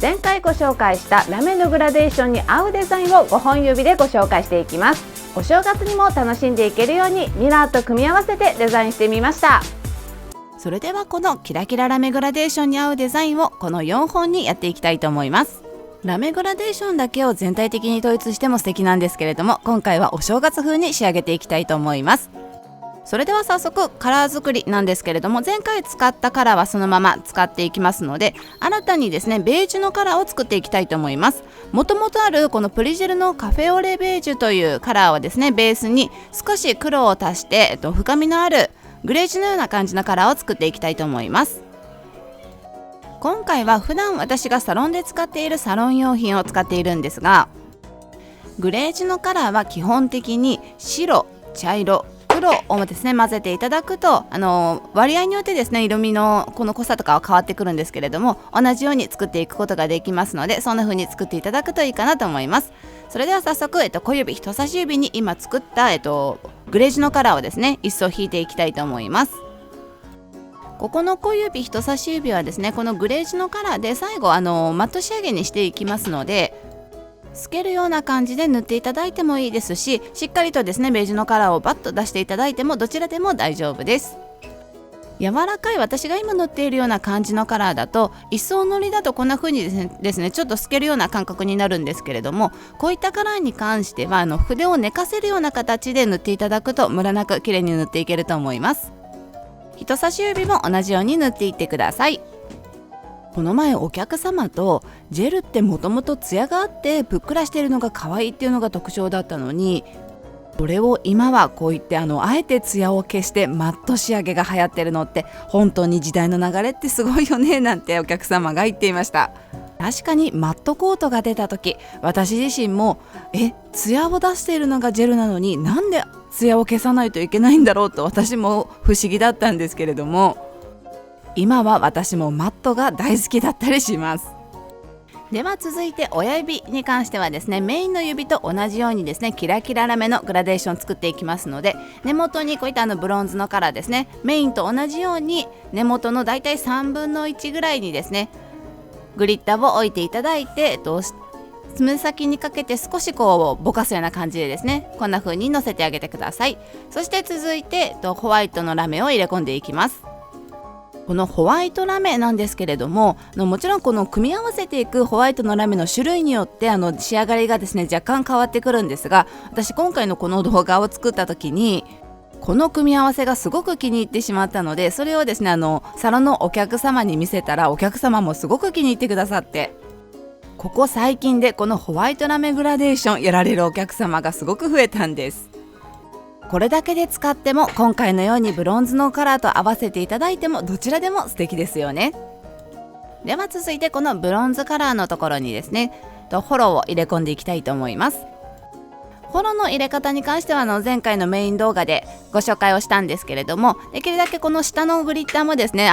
前回ご紹介したラメのグラデーションに合うデザインを5本指でご紹介していきます。お正月にも楽しんでいけるようにミラーと組み合わせてデザインしてみました。それではこのキラキララメグラデーションに合うデザインをこの4本にやっていきたいと思います。ラメグラデーションだけを全体的に統一しても素敵なんですけれども、今回はお正月風に仕上げていきたいと思います。それでは早速カラー作りなんですけれども、前回使ったカラーはそのまま使っていきますので、新たにですねベージュのカラーを作っていきたいと思います。もともとあるこのプリジェルのカフェオレベージュというカラーをですねベースに少し黒を足して、深みのあるグレージュのような感じのカラーを作っていきたいと思います。今回は普段私がサロンで使っているサロン用品を使っているんですが、グレージュのカラーは基本的に白、茶色、黒をですね混ぜていただくと、割合によってですね色味のこの濃さとかは変わってくるんですけれども、同じように作っていくことができますので、そんな風に作っていただくといいかなと思います。それでは早速、小指人差し指に今作った、グレージュのカラーをですね一層引いていきたいと思います。ここの小指人差し指はですねこのグレージュのカラーで最後マット仕上げにしていきますので、透けるような感じで塗っていただいてもいいですし、しっかりとですねベージュのカラーをバッと出していただいてもどちらでも大丈夫です。柔らかい私が今塗っているような感じのカラーだと、一層塗りだとこんな風にですねちょっと透けるような感覚になるんですけれども、こういったカラーに関しては筆を寝かせるような形で塗っていただくとムラなく綺麗に塗っていけると思います。人差し指も同じように塗っていってください。この前お客様とジェルってもともとツヤがあってぷっくらしているのが可愛いっていうのが特徴だったのに、それを今はこう言ってあえてツヤを消してマット仕上げが流行ってるのって本当に時代の流れってすごいよねなんてお客様が言っていました。確かにマットコートが出た時、私自身もツヤを出しているのがジェルなのになんでツヤを消さないといけないんだろうと私も不思議だったんですけれども、今は私もマットが大好きだったりします。では続いて親指に関してはですね、メインの指と同じようにですねキラキララメのグラデーションを作っていきますので、根元にこういったブロンズのカラーですね、メインと同じように根元のだいたい3分の1ぐらいにですねグリッターを置いていただいて、爪先にかけて少しこうぼかすような感じでですねこんな風にのせてあげてください。そして続いてホワイトのラメを入れ込んでいきます。このホワイトラメなんですけれども、もちろんこの組み合わせていくホワイトのラメの種類によって仕上がりがですね若干変わってくるんですが、私今回のこの動画を作った時にこの組み合わせがすごく気に入ってしまったので、それをですねサロンのお客様に見せたらお客様もすごく気に入ってくださって、ここ最近でこのホワイトラメグラデーションやられるお客様がすごく増えたんです。これだけで使っても今回のようにブロンズのカラーと合わせていただいてもどちらでも素敵ですよね。では続いてこのブロンズカラーのところにですねフォローを入れ込んでいきたいと思います。フォローの入れ方に関しては前回のメイン動画でご紹介をしたんですけれども、できるだけこの下のグリッターもですね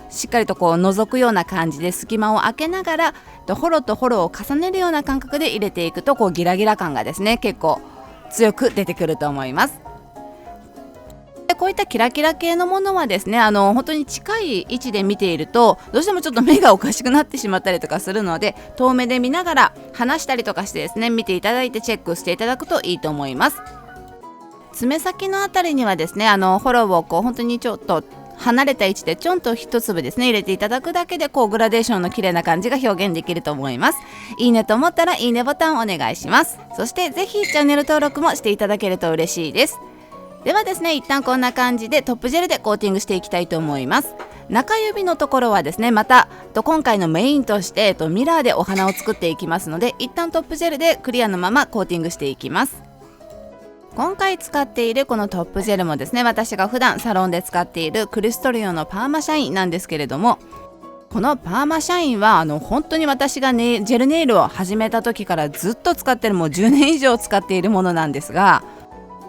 しっかりとこう覗くような感じで隙間を空けながらフォローとフォローを重ねるような感覚で入れていくとこうギラギラ感がですね結構強く出てくると思います。でこういったキラキラ系のものはですね本当に近い位置で見ているとどうしてもちょっと目がおかしくなってしまったりとかするので、遠目で見ながら離したりとかしてですね見ていただいてチェックしていただくといいと思います。爪先のあたりにはですねフォローをこう本当にちょっと離れた位置でちょんと一粒ですね入れていただくだけでこうグラデーションの綺麗な感じが表現できると思います。いいねと思ったらいいねボタンをお願いします。そしてぜひチャンネル登録もしていただけると嬉しいです。ではですね一旦こんな感じでトップジェルでコーティングしていきたいと思います。中指のところはですねまた今回のメインとしてミラーでお花を作っていきますので、一旦トップジェルでクリアのままコーティングしていきます。今回使っているこのトップジェルもですね私が普段サロンで使っているクリストリオのパーマシャインなんですけれども、このパーマシャインは本当に私がジェルネイルを始めた時からずっと使ってる、もう10年以上使っているものなんですが、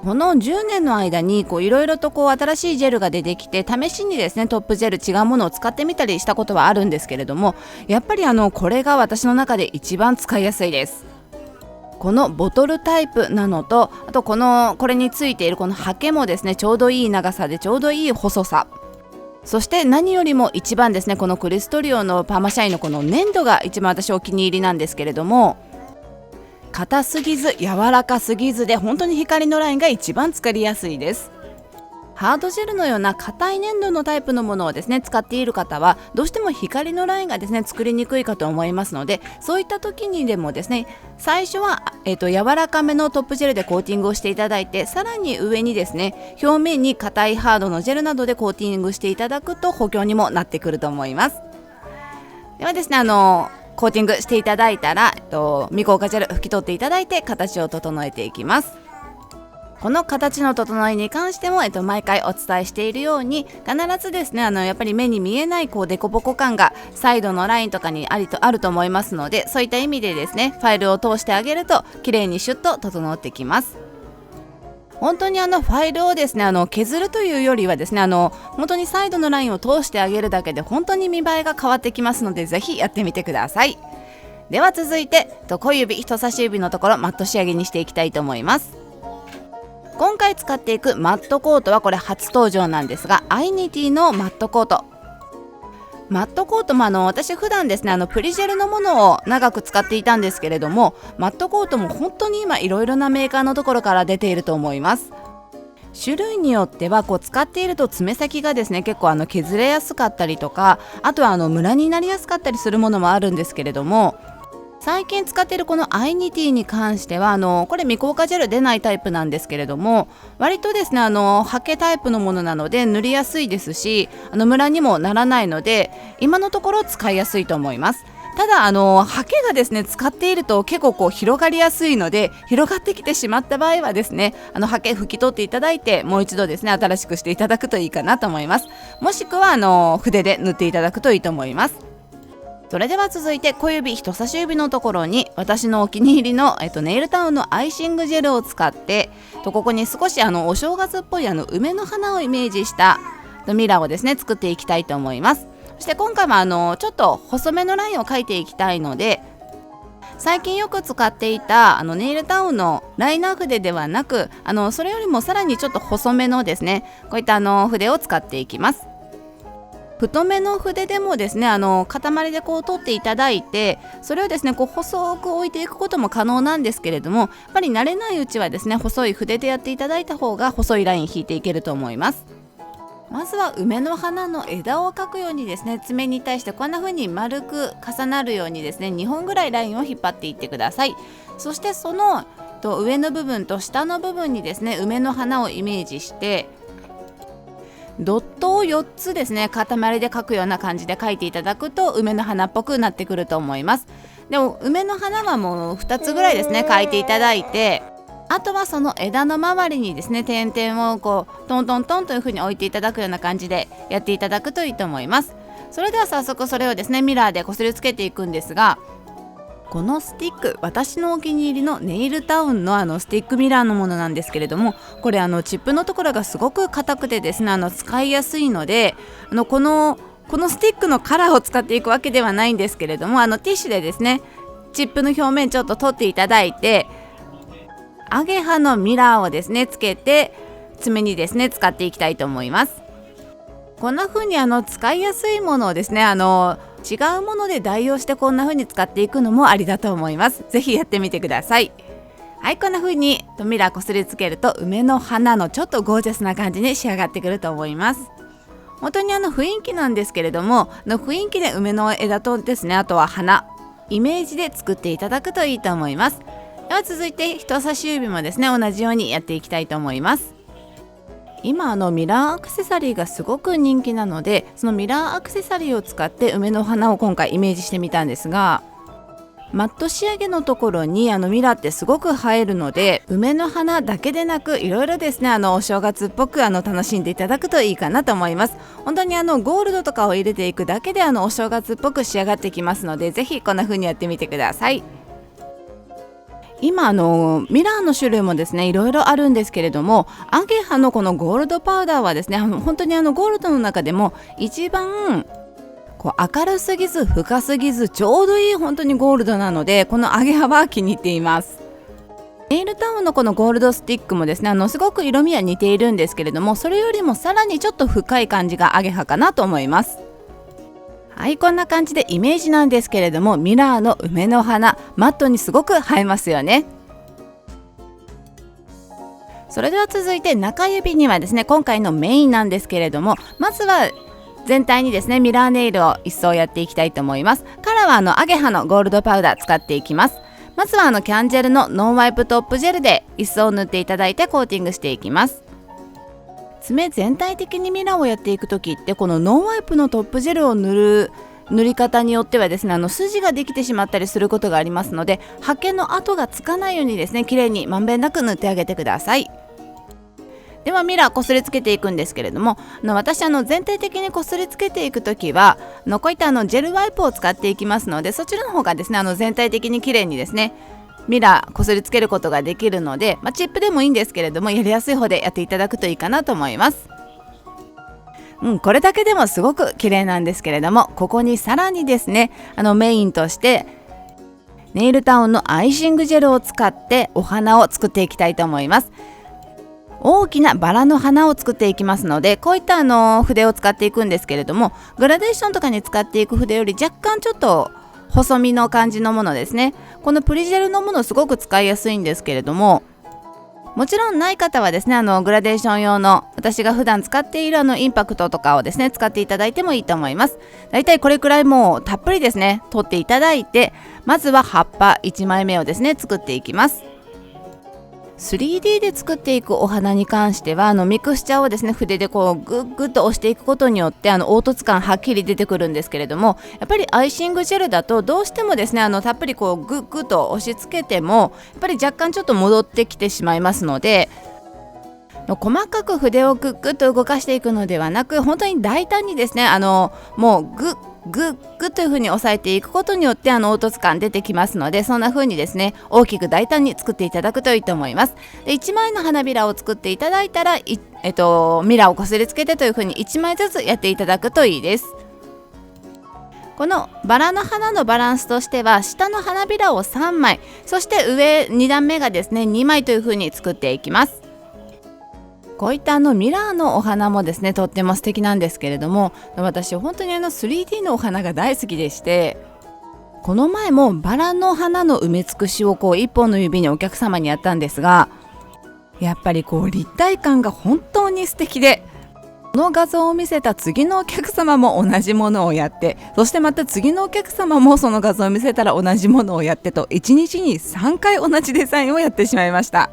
この10年の間にいろいろと新しいジェルが出てきて、試しにですねトップジェル違うものを使ってみたりしたことはあるんですけれども、やっぱりこれが私の中で一番使いやすいです。このボトルタイプなのと、あとこれについているこのハケもですねちょうどいい長さでちょうどいい細さそして何よりも一番ですね、このクリストリオのパーマシャインのこの粘土が一番私お気に入りなんですけれども、硬すぎず柔らかすぎずで本当に光のラインが一番作りやすいです。ハードジェルのような硬い粘土のタイプのものをですね使っている方はどうしても光のラインがですね作りにくいかと思いますので、そういった時にでもですね最初は、柔らかめのトップジェルでコーティングをしていただいて、さらに上にですね表面に硬いハードのジェルなどでコーティングしていただくと補強にもなってくると思います。ではですねコーティングしていただいたら、未硬化ジェル拭き取っていただいて形を整えていきます。この形の整いに関しても、毎回お伝えしているように必ずですねやっぱり目に見えないこうデコボコ感がサイドのラインとかにあると思いますので、そういった意味でですねファイルを通してあげると綺麗にシュッと整ってきます。本当にファイルをですね削るというよりはですね本当にサイドのラインを通してあげるだけで本当に見栄えが変わってきますので、ぜひやってみてください。では続いて小指人差し指のところマット仕上げにしていきたいと思います。今回使っていくマットコートはこれ初登場なんですが、アイニティのマットコート。マットコートも私普段ですねプリジェルのものを長く使っていたんですけれども、マットコートも本当に今いろいろなメーカーのところから出ていると思います。種類によっては使っていると爪先がですね結構削れやすかったりとか、あとはムラになりやすかったりするものもあるんですけれども、最近使っているこのアイニティに関してはこれ未硬化ジェル出ないタイプなんですけれども、割とですねハケタイプのものなので塗りやすいですし、ムラにもならないので今のところ使いやすいと思います。ただハケがですね使っていると結構広がりやすいので、広がってきてしまった場合はですねハケ拭き取っていただいて、もう一度ですね新しくしていただくといいかなと思います。もしくは筆で塗っていただくといいと思います。それでは続いて小指人差し指のところに私のお気に入りの、ネイルタウンのアイシングジェルを使ってここに少しお正月っぽい梅の花をイメージしたミラーをですね作っていきたいと思います。そして今回もちょっと細めのラインを描いていきたいので、最近よく使っていたネイルタウンのライナー筆ではなくそれよりもさらにちょっと細めのですねこういった筆を使っていきます。太めの筆でもですね塊で取っていただいて、それをですね細く置いていくことも可能なんですけれども、やっぱり慣れないうちはですね細い筆でやっていただいた方が細いライン引いていけると思います。まずは梅の花の枝を描くようにですね爪に対してこんな風に丸く重なるようにですね2本ぐらいラインを引っ張っていってください。そしてその上の部分と下の部分にですね梅の花をイメージしてドットを4つですね塊で描くような感じで描いていただくと梅の花っぽくなってくると思います。でも梅の花はもう2つぐらいですね描いていただいて、あとはその枝の周りにですね点々をトントントンという風に置いていただくような感じでやっていただくといいと思います。それでは早速それをですねミラーでこすりつけていくんですが、このスティック私のお気に入りのネイルタウンのスティックミラーのものなんですけれども、これチップのところがすごく硬くてですね使いやすいのでこのスティックのカラーを使っていくわけではないんですけれども、ティッシュでですねチップの表面ちょっと取っていただいて、アゲハのミラーをですねつけて爪にですね使っていきたいと思います。こんな風に使いやすいものをですね違うもので代用してこんな風に使っていくのもありだと思います。ぜひやってみてください。はい、こんな風にミラーこすりつけると梅の花のちょっとゴージャスな感じに仕上がってくると思います。本当に雰囲気なんですけれども雰囲気で梅の枝とですねあとは花イメージで作っていただくといいと思います。では続いて人差し指もですね同じようにやっていきたいと思います。今ミラーアクセサリーがすごく人気なので、そのミラーアクセサリーを使って梅の花を今回イメージしてみたんですが、マット仕上げのところにミラーってすごく映えるので、梅の花だけでなくいろいろですねお正月っぽく楽しんでいただくといいかなと思います。本当にゴールドとかを入れていくだけでお正月っぽく仕上がってきますので、ぜひこんな風にやってみてください。今ミラーの種類もですねいろいろあるんですけれども、アゲハのこのゴールドパウダーはですね本当にゴールドの中でも一番明るすぎず深すぎずちょうどいい本当にゴールドなので、このアゲハは気に入っています。ネイルタウンのこのゴールドスティックもですねすごく色味は似ているんですけれども、それよりもさらにちょっと深い感じがアゲハかなと思います。はい、こんな感じでイメージなんですけれども、ミラーの梅の花マットにすごく映えますよね。それでは続いて中指にはですね、今回のメインなんですけれども、まずは全体にですねミラーネイルを一層やっていきたいと思います。カラーはアゲハのゴールドパウダー使っていきます。まずはキャンジェルのノンワイプトップジェルで一層塗っていただいてコーティングしていきます。爪全体的にミラーをやっていく時って、このノンワイプのトップジェルを塗り方によってはですね筋ができてしまったりすることがありますので、刷毛の跡がつかないようにですね綺麗にまんべんなく塗ってあげてください。ではミラーこすりつけていくんですけれども、私全体的にこすりつけていくときはこういったジェルワイプを使っていきますので、そちらの方がですね全体的に綺麗にですねミラーこすりつけることができるので、チップでもいいんですけれども、やりやすい方でやっていただくといいかなと思います。これだけでもすごく綺麗なんですけれども、ここにさらにですねメインとしてネイルタウンのアイシングジェルを使ってお花を作っていきたいと思います。大きなバラの花を作っていきますので、こういった筆を使っていくんですけれども、グラデーションとかに使っていく筆より若干ちょっと細身の感じのものですね。このプリジェルのものすごく使いやすいんですけれども、もちろんない方はですねグラデーション用の私が普段使っているインパクトとかをですね使っていただいてもいいと思います。だいたいこれくらいもうたっぷりですね取っていただいて、まずは葉っぱ1枚目をですね作っていきます。3D で作っていくお花に関してはミクスチャーをですね筆でこうグッグッと押していくことによって凹凸感はっきり出てくるんですけれども、やっぱりアイシングジェルだとどうしてもですねたっぷりこうグッグッと押し付けてもやっぱり若干ちょっと戻ってきてしまいますので、細かく筆をグッグッと動かしていくのではなく、本当に大胆にですねもうグッグッグッという風に押さえていくことによって凹凸感出てきますので、そんな風にですね大きく大胆に作っていただくといいと思います。で1枚の花びらを作っていただいたらミラーをこすりつけてという風に1枚ずつやっていただくといいです。このバラの花のバランスとしては、下の花びらを3枚、そして上2段目がですね2枚という風に作っていきます。こういったミラーのお花もですねとっても素敵なんですけれども、私本当に3D のお花が大好きでして、この前もバラの花の埋め尽くしを1本の指にお客様にやったんですが、やっぱり立体感が本当に素敵で、この画像を見せた次のお客様も同じものをやって、そしてまた次のお客様もその画像を見せたら同じものをやってと、1日に3回同じデザインをやってしまいました。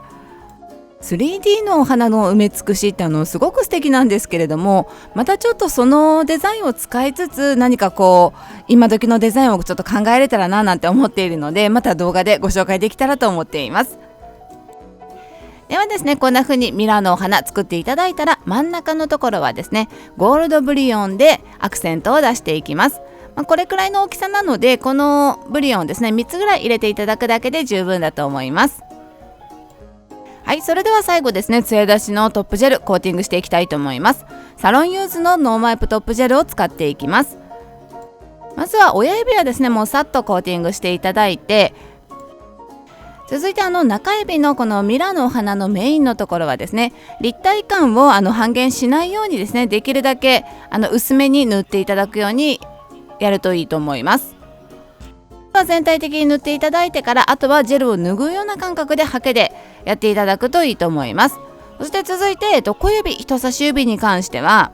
3D のお花の埋め尽くしってすごく素敵なんですけれども、またちょっとそのデザインを使いつつ何か今時のデザインをちょっと考えれたらななんて思っているので、また動画でご紹介できたらと思っています。ではですね、こんな風にミラーのお花作っていただいたら、真ん中のところはですねゴールドブリオンでアクセントを出していきます。これくらいの大きさなので、このブリオンをですね3つぐらい入れていただくだけで十分だと思います。はい、それでは最後ですね、艶出しのトップジェルコーティングしていきたいと思います。サロンユーズのノンワイプトップジェルを使っていきます。まずは親指はですねもうさっとコーティングしていただいて、続いて中指のこのミラーのお花のメインのところはですね、立体感を半減しないようにですね、できるだけ薄めに塗っていただくようにやるといいと思います。全体的に塗っていただいてから、あとはジェルを拭うような感覚でハケでやっていただくといいと思います。そして続いて小指、人差し指に関しては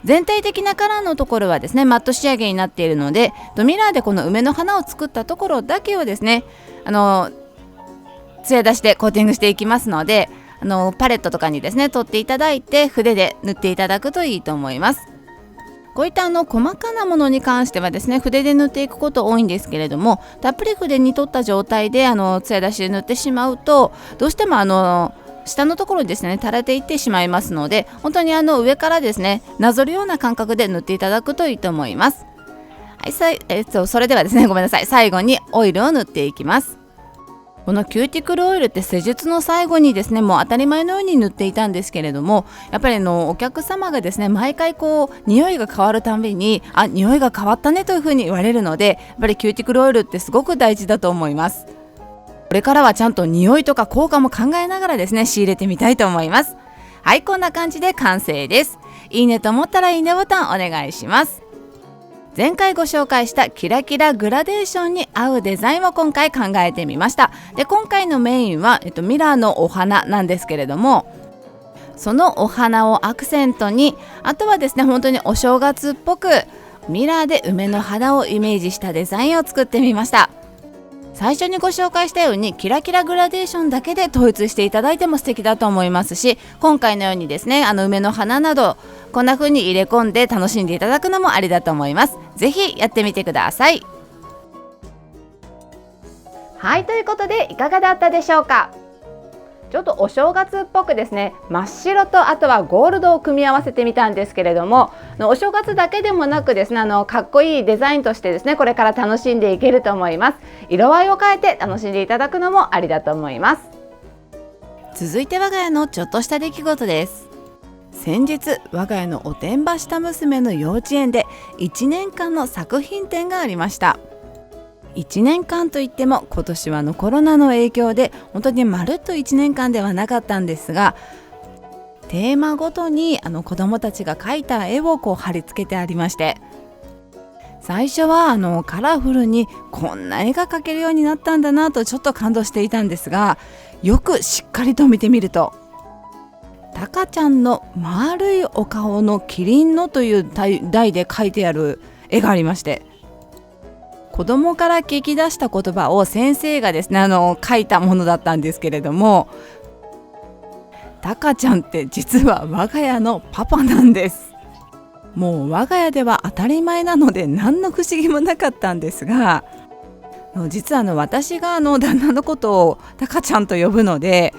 全体的なカラーのところはですねマット仕上げになっているので、ミラーでこの梅の花を作ったところだけをですね艶出しでコーティングしていきますので、パレットとかにですね取っていただいて筆で塗っていただくといいと思います。こういった細かなものに関してはですね筆で塗っていくこと多いんですけれども、たっぷり筆に取った状態で艶出しで塗ってしまうと、どうしても下のところにですね垂れていってしまいますので、本当に上からですねなぞるような感覚で塗っていただくといいと思います。はい、それではですね、ごめんなさい、最後にオイルを塗っていきます。このキューティクルオイルって施術の最後にですねもう当たり前のように塗っていたんですけれども、やっぱりお客様がですね毎回匂いが変わるたんびに匂いが変わったねというふうに言われるので、やっぱりキューティクルオイルってすごく大事だと思います。これからはちゃんと匂いとか効果も考えながらですね、仕入れてみたいと思います。はい、こんな感じで完成です。いいねと思ったらいいねボタンお願いします。前回ご紹介したキラキラグラデーションに合うデザインを今回考えてみました。で、今回のメインは、ミラーのお花なんですけれども、そのお花をアクセントに、あとはですね、本当にお正月っぽくミラーで梅の花をイメージしたデザインを作ってみました。最初にご紹介したようにキラキラグラデーションだけで統一していただいても素敵だと思いますし、今回のようにですね、梅の花などこんな風に入れ込んで楽しんでいただくのもありだと思います。ぜひやってみてください。はい、ということでいかがだったでしょうか。ちょっとお正月っぽくですね、真っ白とあとはゴールドを組み合わせてみたんですけれども、お正月だけでもなくですね、かっこいいデザインとしてですね、これから楽しんでいけると思います。色合いを変えて楽しんでいただくのもありだと思います。続いて我が家のちょっとした出来事です。先日我が家のおてんばした娘の幼稚園で1年間の作品展がありました。1年間といっても今年はコロナの影響で本当にまるっと1年間ではなかったんですが、テーマごとに子どもたちが描いた絵を貼り付けてありまして、最初はカラフルにこんな絵が描けるようになったんだなとちょっと感動していたんですが、よくしっかりと見てみると、タカちゃんの丸いお顔のキリンのという題で描いてある絵がありまして、子供から聞き出した言葉を先生がですね書いたものだったんですけれども、タカちゃんって実は我が家のパパなんです。もう我が家では当たり前なので何の不思議もなかったんですが、実は私が旦那のことをタカちゃんと呼ぶので、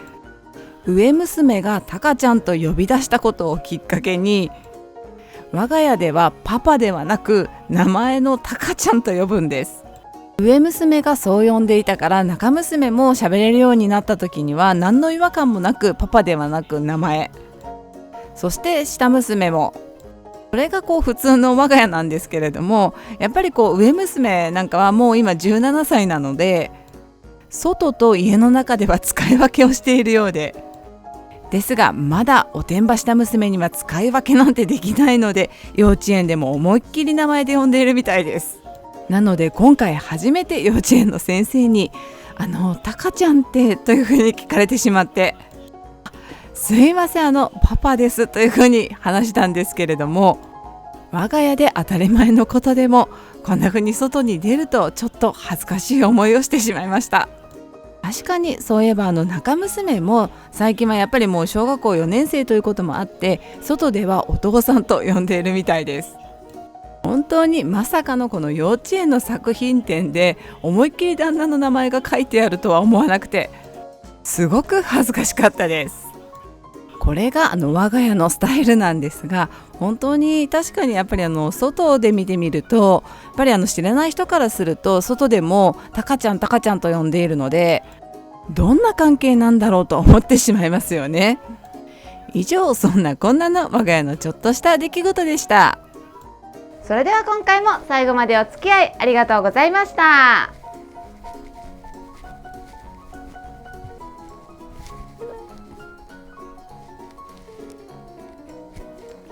上娘がタカちゃんと呼び出したことをきっかけに、我が家ではパパではなく名前のタカちゃんと呼ぶんです。上娘がそう呼んでいたから、中娘も喋れるようになった時には何の違和感もなくパパではなく名前、そして下娘も、これが普通の我が家なんですけれども、やっぱり上娘なんかはもう今17歳なので、外と家の中では使い分けをしているようですが、まだおてんばした娘には使い分けなんてできないので、幼稚園でも思いっきり名前で呼んでいるみたいです。なので今回初めて幼稚園の先生にタカちゃんってというふうに聞かれてしまって、すいませんパパですというふうに話したんですけれども、我が家で当たり前のことでもこんなふうに外に出るとちょっと恥ずかしい思いをしてしまいました。確かにそういえば中娘も最近はやっぱりもう小学校4年生ということもあって、外ではお父さんと呼んでいるみたいです。本当にまさかのこの幼稚園の作品展で思いっきり旦那の名前が書いてあるとは思わなくて、すごく恥ずかしかったです。これが我が家のスタイルなんですが、本当に確かにやっぱり外で見てみると、やっぱり知らない人からすると外でもタカちゃんタカちゃんと呼んでいるので、どんな関係なんだろうと思ってしまいますよね。以上、そんなこんなの我が家のちょっとした出来事でした。それでは今回も最後までお付き合いありがとうございました。